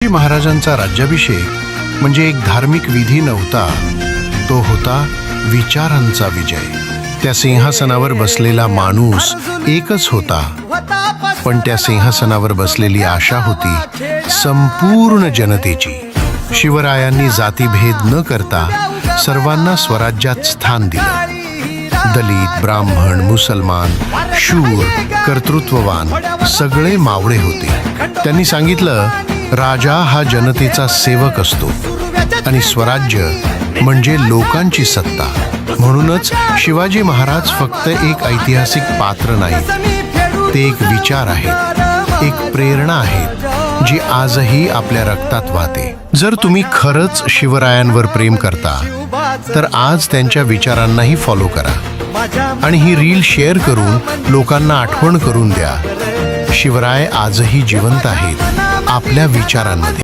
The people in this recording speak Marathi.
शिवाजी महाराजांचा राज्याभिषेक म्हणजे एक धार्मिक विधी नव्हता, तो होता विचारांचा विजय। त्या सिंहासनावर बसलेला माणूस एकच होता, पण त्या सिंहासनावर बसलेली आशा होती संपूर्ण जनतेची। शिवरायांनी जातीभेद न करता सर्वांना स्वराज्यात स्थान दिलं। दलित, ब्राह्मण, मुसलमान, शूर, कर्तृत्ववान सगळे मावळे होते। त्यांनी सांगितलं, राजा हा जनतेचा सेवक असतो आणि स्वराज्य म्हणजे लोकांची सत्ता। म्हणूनच शिवाजी महाराज फक्त एक ऐतिहासिक पात्र नाहीत, ते एक विचार आहेत, एक प्रेरणा आहेत जी आजही आपल्या रक्तात वाहते। जर तुम्ही खरंच शिवरायांवर प्रेम करता तर आज त्यांच्या विचारांनाही फॉलो करा आणि ही रील शेअर करून लोकांना आठवण करून द्या, शिवराय आजही जिवंत आहेत आपल्या विचारांमध्ये।